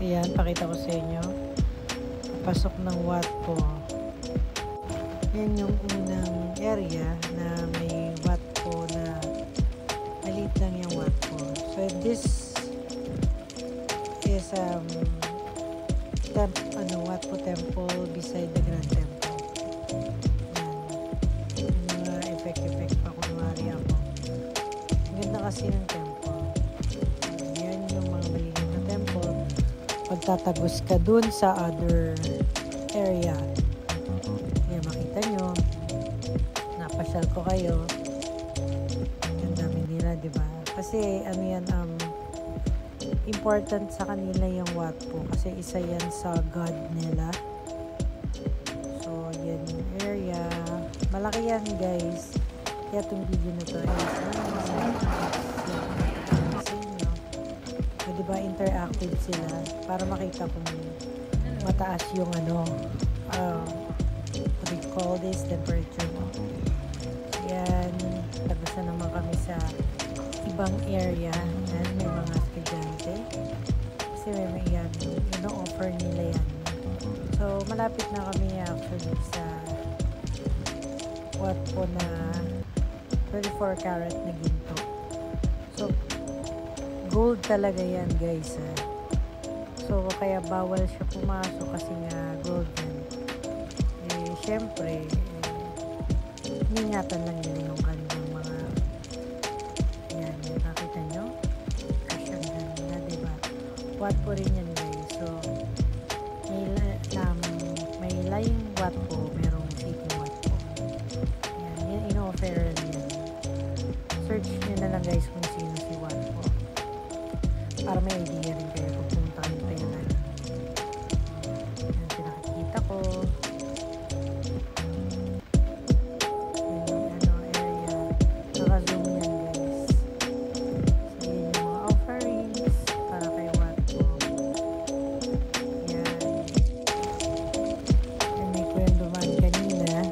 Ayan, pakita ko sa inyo. Pasok ng watt po. Yan yung unang area na may watt po na maliit lang yung watt po. So this is watt po temple beside the Grand Temple. Yan. Yung mga effect pa kunwari ako. Ang ganda kasi ng temple. Yan yung mga maliit na temple. Pagtatagos ka dun sa other area. Ayan, makita nyo. Napasyal ko kayo. Ang dami nila, diba? Kasi, ano yan, important sa kanila yung watt po. Kasi isa yan sa God nila. So, yan yung area. Malaki yan, guys. Kaya itong video na to is diba interactive sila para makita kung mataas yung what do you call this, temperature mo. Yan, tagusan naman kami sa ibang area. Yan, may mga estudyante kasi may yan, offer nila yan. So malapit na kami actually sa what po na 24 karat na ginto. So gold talaga yan, guys. So kaya bawal siya pumasok kasi nga gold yan. Syempre ingatan lang nila yung kanilang mga yan, nakita nyo? Kasyang na, diba? Watt po rin yan, guys. So may lying watt po, merong sitting watt po. Yan in-offer yan. Search nyo na lang, guys, kung sino si watt po para may idea rin kayo kung pumunta kayo tayo na. Yan, pinakikita ko. Yan yung area. Naka-zoom yan, guys. So, yan yung mga offerings para kay watt po. Yan. Yan, may kwento man kanina.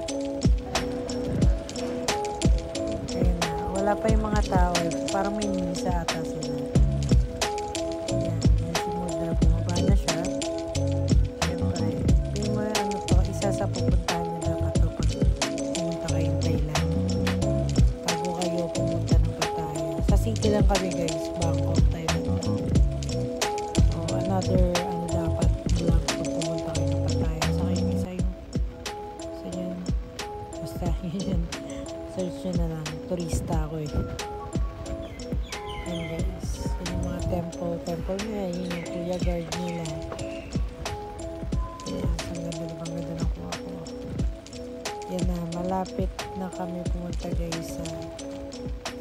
Ayan na. Wala pa yung mga tao. Parang may misa ata sila. Na siya. Siyempre, yung mga isa sa pupuntahan nyo dapat ito pag pumunta kayong Thailand. Bago kayo pumunta ng Pattaya. Sa city lang kami, guys. Bangkok, Thailand. So, another, dapat vlog pag pumunta kayo ng Pattaya. Sa kayo isa yung sa yun. Basta yun. Search nyo na lang. Turista ako eh. Yan, guys. Yung mga temple nila, yun yung kuya guard nila. Yes, ang ganda ng kuha ko. Yan na, malapit na kami pumunta, guys.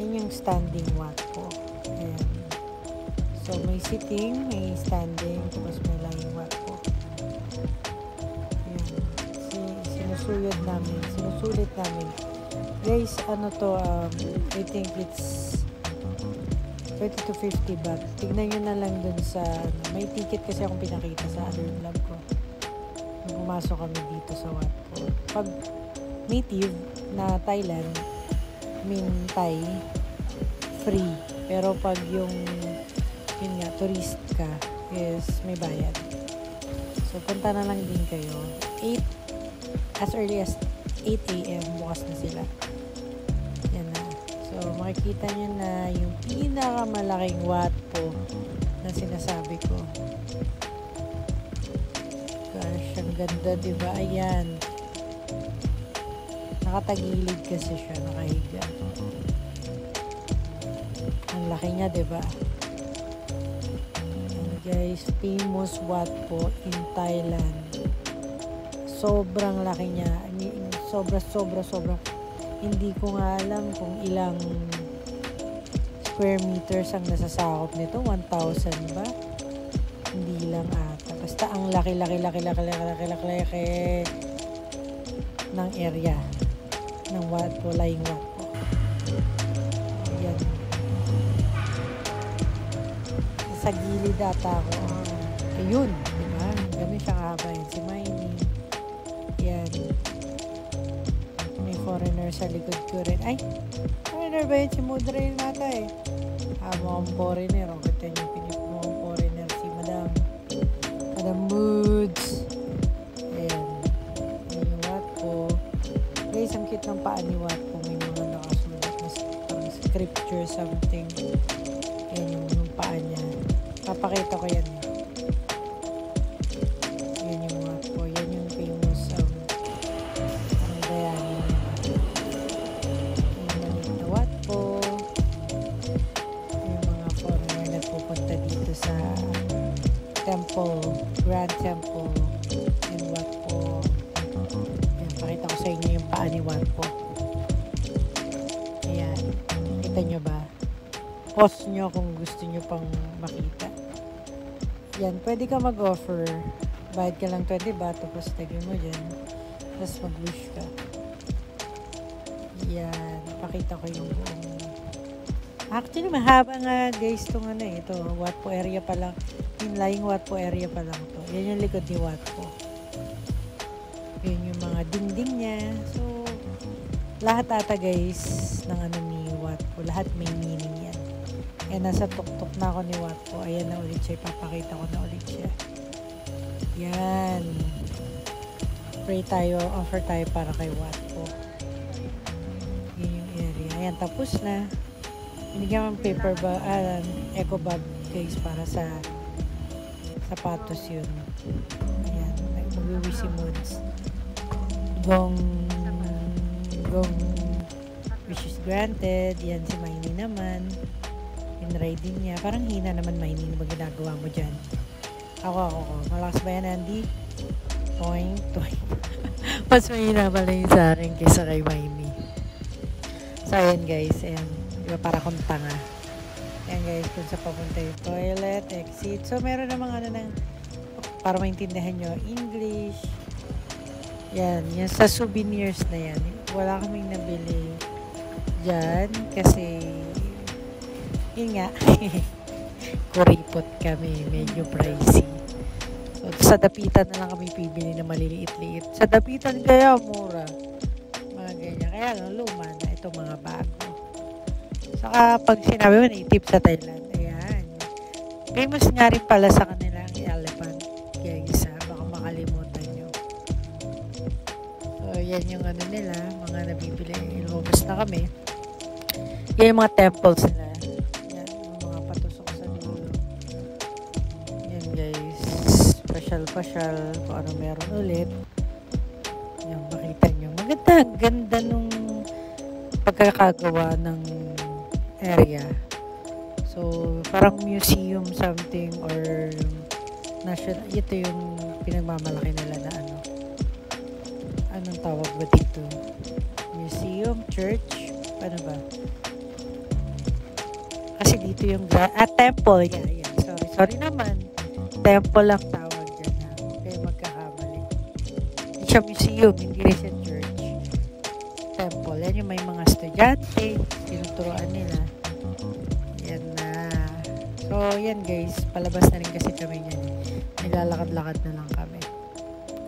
Yun yung standing watt po. Ayan. So, may sitting, may standing, tapos may lying watt po. Ayan. Sinusulit namin. Guys, I think it's 30 to 50 baht. Tignan nyo na lang dun sa may ticket kasi akong pinakita sa other vlog ko nung pumasok kami dito sa watt po. Pag native na Thailand, Thai, free. Pero pag yun nga, tourist ka, is may bayad. So punta na lang din kayo. As early as 8 AM bukas na sila. Yan na. So, makikita nyo na yung pinakamalaking watt po na sinasabi ko. Gosh, ang ganda, diba? Ayan. Nakatagilid kasi siya, nakahiga. Ang laki niya, diba? And guys, famous watt po in Thailand. Sobrang laki niya. I mean, sobra. Hindi ko nga alam kung ilang square meters ang nasasakop nito. 1,000 ba? Hindi lang ata. Basta ang laki ng area ng watt po, lying watt po. Ayan. Sa gilid ata ako. Ayun, diba? Ganun siya kahaba yun. Si Miney. Yan. May foreigner sa likod ko rin. Ay! Foreigner ba yun? Si Mudra yun nata eh. Mukhang foreigner. O, kita niyo pinip mukhang foreigner si Madam. the moods. Ayan. Ayan yung Watpo. Guys, ang cute ng paa ni Watpo. May mga nakasulat na parang scripture something. Ayan yung paa niya. Papakita ko yan. Ayan yung Watpo. Yan yung famous ang Diana. Yung maliit na Watpo. Yung mga foreigner nagpupunta dito sa temple, Grand Temple in Watpo. Ayan, pakita ko sa inyo yung paa ni Watpo. Ayan, kita nyo ba? Pause nyo kung gusto nyo pang makita. Yan, pwede ka mag-offer. Bayad ka lang 20 baht, tapos tagin mo dyan. Tapos mag-wish ka. Yan, pakita ko yung buong. Actually, mahaba nga guys itong ito. Watpo area pa lang. Inlying Watpo area pa lang to. Yan yung likod ni Watpo. Yan yung mga dingding niya. So, lahat ata guys ng ni Watpo. Lahat may meaning yan. Yan, nasa tuktok na ako ni Watpo. Ayan na ulit siya. Ipapakita ko na ulit siya. Yan. Pray tayo. Offer tayo para kay Watpo. Yan yung area. Ayan, tapos na. Binigyan ng paper ba, eco bag guys para sa sapatos yun. Ayan, mag-wish moods. Gong wishes granted. Yan si Maini naman. In-riding niya. Parang hina naman Maini. Ano ba ginagawa mo dyan? Ako. Malakas ba yan, Andy? Toing. Mas mahina pala yung sa akin kaysa kay Maini. So, ayan guys. Ayan. Para kung tanga. Ayan guys, kung sa papunta yung toilet, exit. So, meron namang para maintindihan nyo, English. Yan sa souvenirs na yan. Wala kaming nabili dyan kasi yun nga, kuripot kami, medyo pricey. So, sa dapitan na lang kami pibili na maliliit-liit. Sa dapitan kaya mura. Mga ganyan. Kaya lang, luma na ito mga bago. Saka pag sinabi mo, native sa Thailand. Ayan. Famous nga rin pala sa kanila ang elephant. Kaya isa, baka makalimutan nyo. So, yan yung nila, mga nabibili. Ilumabas na kami. Yan yung mga temples nila. Yan, yung mga patusok sa dulo. Yan guys. Pasyal. Kung ano meron ulit. Yan, makita nyo. Ganda nung pagkakagawa ng area. So, parang museum something or national. Ito yung pinagmamalaki nila na anong tawag ba dito? Museum, church, ano ba? Kasi dito yung temple. Yeah. Sorry naman. Temple lang tawag dyan. Kaya magkakamali. Hindi siya museum, hindi rin siya church. Temple. Yan yung may mga estudyante. Tinuturoan nila. Yan na. So, yan guys. Palabas na rin kasi kami yan. Naglalakad-lakad na lang kami.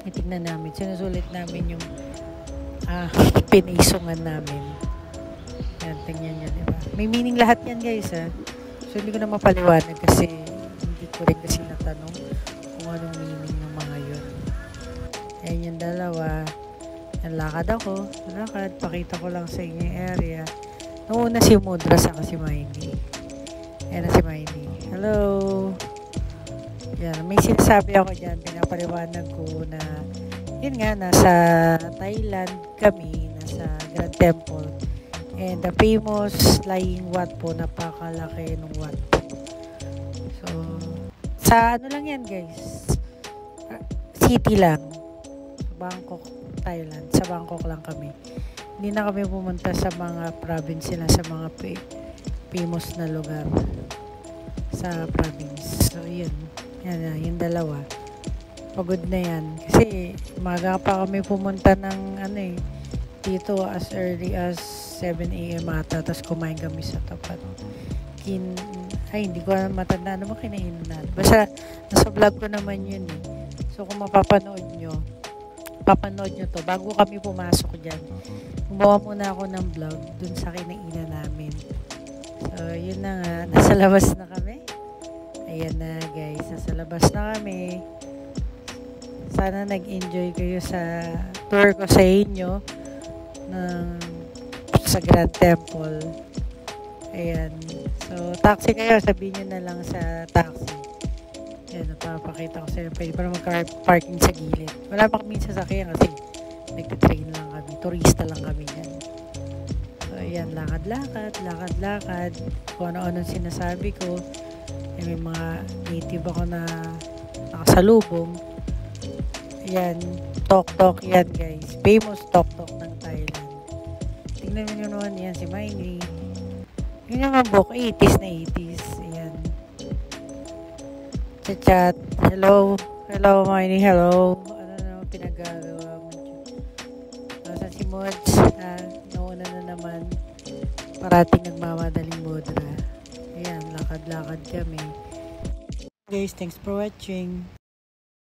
Itignan namin. Sinusulit namin yung pinaisungan namin. Yan, tingnan nyo, diba? May meaning lahat yan guys, ha. So, hindi ko na mapaliwanag kasi hindi ko rin kasi natanong kung anong meaning ng mga yun. Yan yung dalawa. Yan, lakad ako. Pakita ko lang sa inyo yung area. Noong una si Mudra saka si Maini. Yan na si Maini. Hello! Yan, may sinasabi ako dyan. Pinapaliwanag ko na yun nga, nasa Thailand kami, nasa Grand Temple. And the famous Lying Watpo, napakalaki ng Watpo. So, sa lang yan guys. City lang. Bangkok, Thailand. Sa Bangkok lang kami. Hindi na kami pumunta sa mga province na sa mga famous na lugar sa province. So, yun. Yan, yung dalawa. Pagod na yan. Kasi, maga pa kami pumunta ng dito as early as 7 a.m. ata. Tapos kumain kami sa tapat. Hindi ko matanda naman kinainan na. Basta, nasa vlog ko naman yun eh. So, kung mapapanood nyo to. Bago kami pumasok dyan, gumawa muna ako ng vlog dun sa kinainan namin. So, yun na nga. Nasa labas na kami. Ayan na guys. Nasa labas na kami. sana nag-enjoy kayo sa tour ko sa inyo sa Grand Temple. Ayan. So, taxi kayo. Sabihin nyo na lang sa taxi. Ayan, napapakita ko sa'yo. Pwede pa na mag-parking sa gilid. Wala pa kami sasakyan kasi nagtitrain lang kami. Turista lang kami yan. So, ayan. Lakad-lakad. Kung ano-ano sinasabi ko. May mga native ako na nakasalubong. Ayan. Tok-tok yan, guys. Famous tok-tok ng Thailand. Tingnan nyo naman yan. Si Miney. Yun yung mga book. 80s na 80s. Ayan. Chat. Hello. Hello, Miney. Hello. Ano naman pinagagawa mo? Saan si Mods? Nauna na naman. Parating nagmamadaling Bodra. Ayan. Lakad-lakad kami. Guys, thanks for watching.